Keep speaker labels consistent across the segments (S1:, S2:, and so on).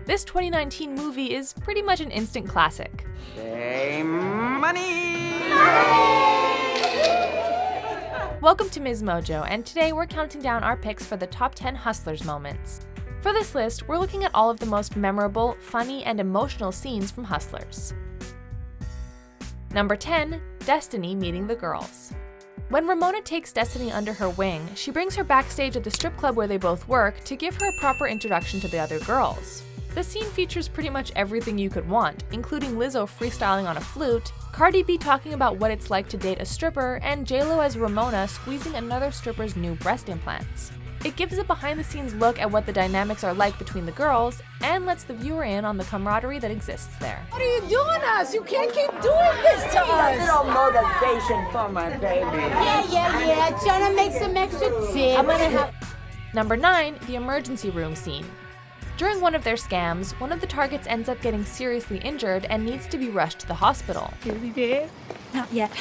S1: This 2019 movie is pretty much an instant classic.
S2: Say money!
S1: Welcome to MsMojo, and today we're counting down our picks for the top 10 Hustlers moments. For this list, we're looking at all of the most memorable, funny, and emotional scenes from Hustlers. Number 10, Destiny meeting the girls. When Ramona takes Destiny under her wing, she brings her backstage at the strip club where they both work to give her a proper introduction to the other girls. The scene features pretty much everything you could want, including Lizzo freestyling on a flute, Cardi B talking about what it's like to date a stripper, and J-Lo as Ramona squeezing another stripper's new breast implants. It gives a behind-the-scenes look at what the dynamics are like between the girls, and lets the viewer in on the camaraderie that exists there.
S3: What are you doing to us? You can't keep doing this to us!
S2: A little motivation for my baby.
S3: Yeah. Trying to make some extra tips.
S1: Number 9, the emergency room scene. During one of their scams, one of the targets ends up getting seriously injured and needs to be rushed to the hospital.
S4: Is he dead?
S5: Not yet.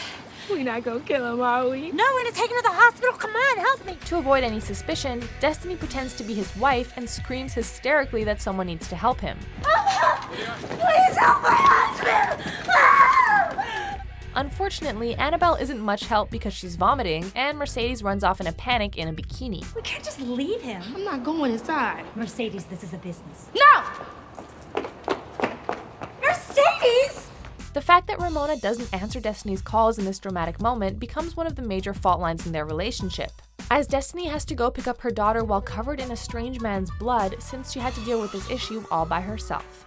S4: We're not gonna kill him, are we?
S5: No, we're gonna take him to the hospital. Come on, help me.
S1: To avoid any suspicion, Destiny pretends to be his wife and screams hysterically that someone needs to help him.
S5: Please help my husband!
S1: Unfortunately, Annabelle isn't much help because she's vomiting, and Mercedes runs off in a panic in a bikini.
S5: We can't just leave him.
S3: I'm not going inside.
S5: Mercedes, this is a business.
S3: No!
S5: Mercedes!
S1: The fact that Ramona doesn't answer Destiny's calls in this dramatic moment becomes one of the major fault lines in their relationship, as Destiny has to go pick up her daughter while covered in a strange man's blood since she had to deal with this issue all by herself.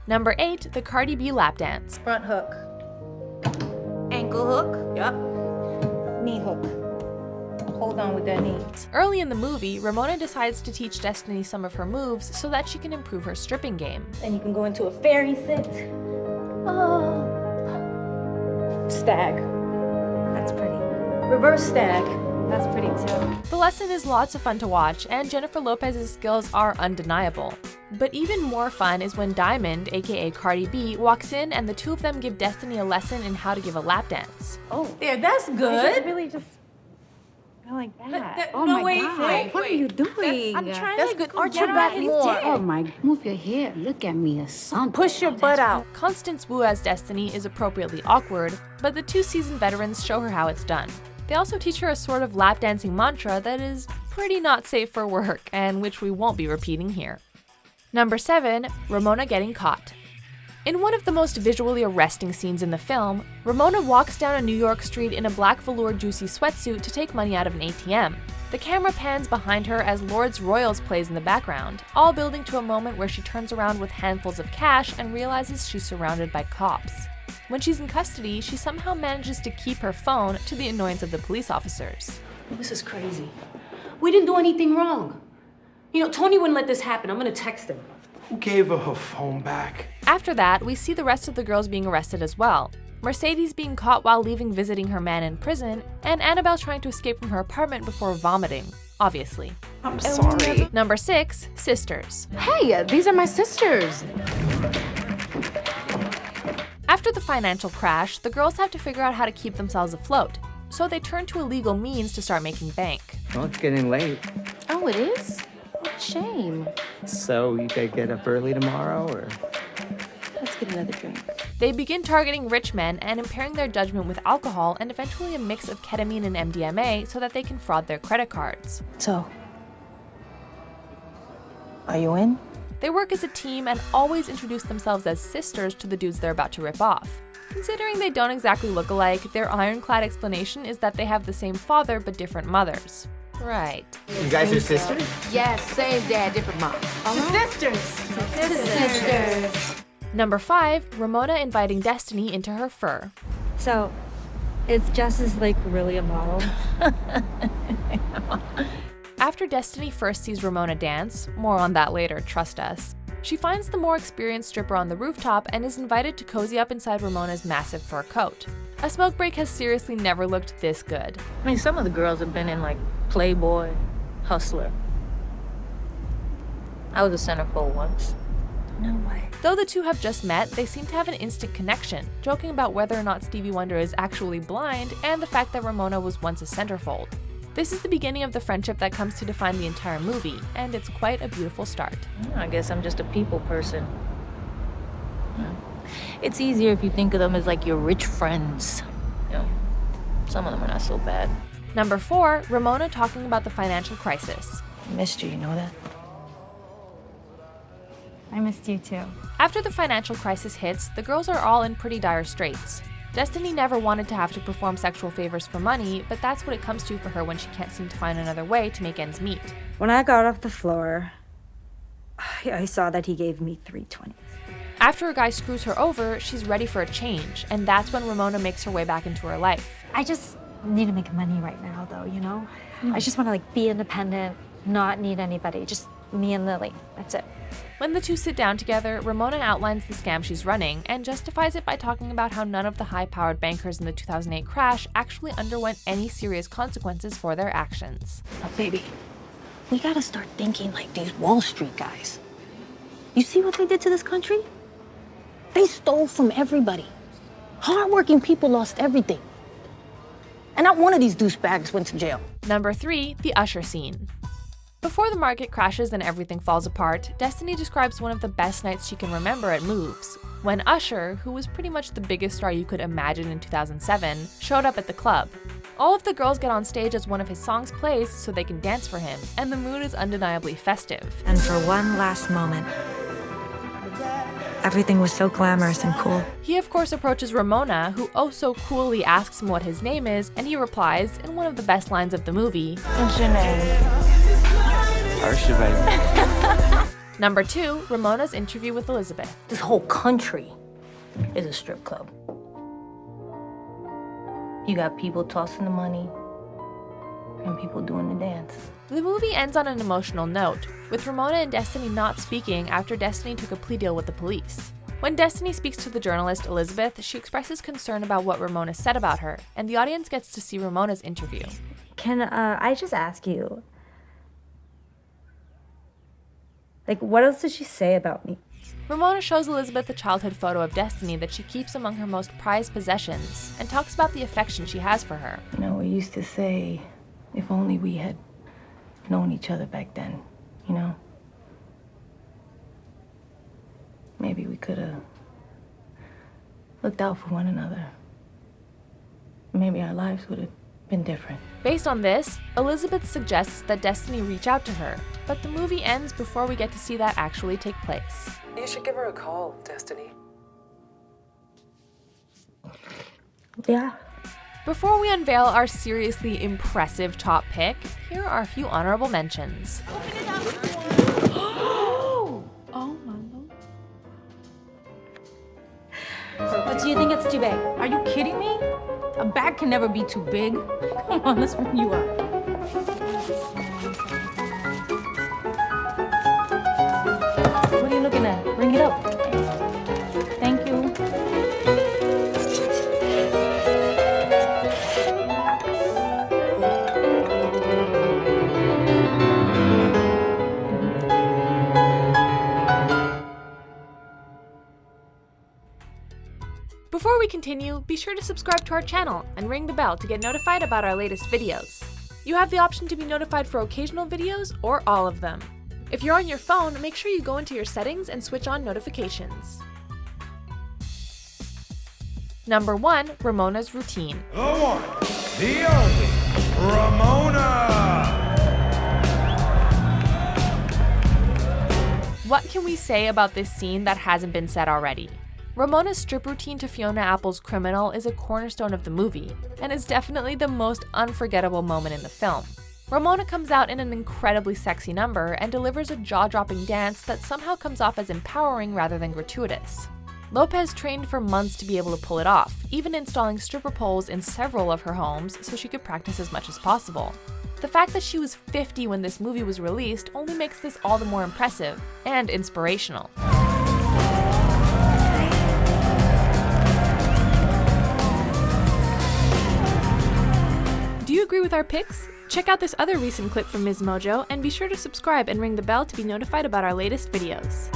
S1: Number 8, the Cardi B Lap Dance.
S6: Front hook. Ankle hook. Yep. Knee hook. Hold on with that knee.
S1: Early in the movie, Ramona decides to teach Destiny some of her moves so that she can improve her stripping game.
S6: Then you can go into a fairy sit. Oh. Stag.
S5: That's pretty.
S6: Reverse stag.
S5: That's pretty too.
S1: The lesson is lots of fun to watch, and Jennifer Lopez's skills are undeniable. But even more fun is when Diamond, aka Cardi B, walks in and the two of them give Destiny a lesson in how to give a lap dance.
S6: Oh, there, that's good.
S4: Really just go like that.
S3: Oh my God.
S4: What are you doing?
S5: I'm trying
S3: That's
S5: to
S3: good.
S5: go
S3: Arch
S5: get
S3: your
S5: her
S3: back
S5: out his
S3: more.
S5: dick.
S7: Oh my, move your hair. Look at me or something.
S6: Push your butt out.
S1: Constance Wu as Destiny is appropriately awkward, but the two seasoned veterans show her how it's done. They also teach her a sort of lap dancing mantra that is pretty not safe for work, and which we won't be repeating here. Number 7, Ramona getting caught. In one of the most visually arresting scenes in the film, Ramona walks down a New York street in a black velour juicy sweatsuit to take money out of an ATM. The camera pans behind her as Lord's Royals plays in the background, all building to a moment where she turns around with handfuls of cash and realizes she's surrounded by cops. When she's in custody, she somehow manages to keep her phone, to the annoyance of the police officers.
S8: This is crazy. We didn't do anything wrong. You know, Tony wouldn't let this happen. I'm gonna text him.
S9: Who gave her phone back?
S1: After that, we see the rest of the girls being arrested as well. Mercedes being caught while leaving visiting her man in prison, and Annabelle trying to escape from her apartment before vomiting, obviously.
S9: I'm sorry.
S1: Number 6, sisters.
S3: Hey, these are my sisters.
S1: After the financial crash, the girls have to figure out how to keep themselves afloat, so they turn to illegal means to start making bank.
S2: Well, it's getting late.
S3: Oh, it is? What a shame.
S2: So you could get up early tomorrow, or?
S3: Let's get another drink.
S1: They begin targeting rich men and impairing their judgment with alcohol and eventually a mix of ketamine and MDMA so that they can fraud their credit cards.
S6: So, are you in?
S1: They work as a team and always introduce themselves as sisters to the dudes they're about to rip off. Considering they don't exactly look alike, their ironclad explanation is that they have the same father but different mothers. Right.
S2: You guys are sisters?
S3: Yes, same dad, different moms. Sisters.
S1: Number 5, Ramona inviting Destiny into her fur.
S5: So, is Justice like really a model?
S1: After Destiny first sees Ramona dance, more on that later, trust us, she finds the more experienced stripper on the rooftop and is invited to cozy up inside Ramona's massive fur coat. A smoke break has seriously never looked this good.
S6: I mean, some of the girls have been in like Playboy, Hustler. I was a centerfold once.
S5: No way.
S1: Though the two have just met, they seem to have an instant connection, joking about whether or not Stevie Wonder is actually blind and the fact that Ramona was once a centerfold. This is the beginning of the friendship that comes to define the entire movie, and it's quite a beautiful start.
S6: I guess I'm just a people person. It's easier if you think of them as like your rich friends. Some of them are not so bad.
S1: Number 4, Ramona talking about the financial crisis.
S6: I missed you know that?
S4: I missed you too.
S1: After the financial crisis hits, the girls are all in pretty dire straits. Destiny never wanted to have to perform sexual favors for money, but that's what it comes to for her when she can't seem to find another way to make ends meet.
S10: When I got off the floor, I saw that he gave me $320.
S1: After a guy screws her over, she's ready for a change, and that's when Ramona makes her way back into her life.
S5: I just need to make money right now, though, you know? I just want to, like, be independent, not need anybody, just me and Lily. That's it.
S1: When the two sit down together, Ramona outlines the scam she's running and justifies it by talking about how none of the high-powered bankers in the 2008 crash actually underwent any serious consequences for their actions.
S6: Oh, baby, we gotta start thinking like these Wall Street guys. You see what they did to this country? They stole from everybody. Hardworking people lost everything. And not one of these douchebags went to jail.
S1: Number 3, the Usher scene. Before the market crashes and everything falls apart, Destiny describes one of the best nights she can remember at Moves, when Usher, who was pretty much the biggest star you could imagine in 2007, showed up at the club. All of the girls get on stage as one of his songs plays so they can dance for him, and the mood is undeniably festive.
S10: And for one last moment, everything was so glamorous and cool.
S1: He of course approaches Ramona, who oh so coolly asks him what his name is, and he replies, in one of the best lines of the movie,
S6: What's your name?
S2: Usher, baby.
S1: Number 2, Ramona's interview with Elizabeth.
S6: This whole country is a strip club. You got people tossing the money and people doing the dance.
S1: The movie ends on an emotional note, with Ramona and Destiny not speaking after Destiny took a plea deal with the police. When Destiny speaks to the journalist Elizabeth, she expresses concern about what Ramona said about her, and the audience gets to see Ramona's interview.
S5: Can I just ask you, like, what else did she say about me?
S1: Ramona shows Elizabeth a childhood photo of Destiny that she keeps among her most prized possessions, and talks about the affection she has for her.
S6: You know, we used to say, if only we had known each other back then, you know? Maybe we could have looked out for one another. Maybe our lives would have been different.
S1: Based on this, Elizabeth suggests that Destiny reach out to her, but the movie ends before we get to see that actually take place.
S11: You should give her a call, Destiny.
S6: Yeah.
S1: Before we unveil our seriously impressive top pick, here are a few honorable mentions.
S8: But do you think it's too big?
S6: Are you kidding me? A bag can never be too big. Come on, let's bring you up. What are you looking at? Bring it up. Thank you.
S1: Before we continue, be sure to subscribe to our channel and ring the bell to get notified about our latest videos. You have the option to be notified for occasional videos or all of them. If you're on your phone, make sure you go into your settings and switch on notifications. Number 1, Ramona's routine.
S9: The one, the only, Ramona!
S1: What can we say about this scene that hasn't been said already? Ramona's strip routine to Fiona Apple's Criminal is a cornerstone of the movie, and is definitely the most unforgettable moment in the film. Ramona comes out in an incredibly sexy number and delivers a jaw-dropping dance that somehow comes off as empowering rather than gratuitous. Lopez trained for months to be able to pull it off, even installing stripper poles in several of her homes so she could practice as much as possible. The fact that she was 50 when this movie was released only makes this all the more impressive and inspirational. Do you agree with our picks? Check out this other recent clip from MsMojo and be sure to subscribe and ring the bell to be notified about our latest videos.